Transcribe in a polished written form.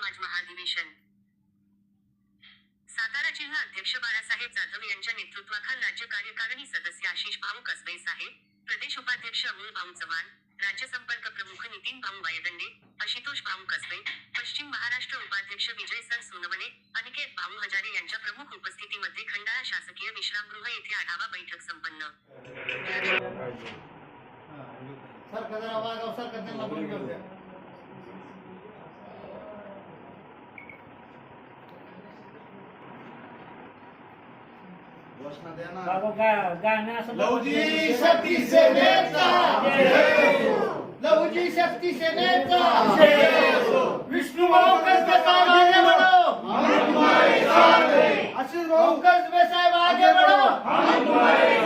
समाज महाधिवेशन सातारा जिल्हा अध्यक्ष बाळासाहेब जाधव यांच्या नेतृत्वाखाली राज्य कार्यकारिणी सदस्य आशिष भाऊ कसबे साहेब, प्रदेश उपाध्यक्ष अमोल भाऊ चव्हाण, राज्य संपर्क प्रमुख नितीन भाऊ वायदंडे, आशुतोष भाऊ कसबे, पश्चिम महाराष्ट्र उपाध्यक्ष विजय सर सोनवणे, अनिकेत भाऊ हजारे यांच्या प्रमुख उपस्थितीमध्ये खंडाळा शासकीय विश्रामगृह येथे आढावा बैठक संपन्न। लहुजी शक्ती सेनेचा लहुजी शक्ती सेनेचा विष्णु भाऊ कसबे साहेब आगे बढ़ो, आशीष भाऊ कसबे साहेब आगे बढ़ो।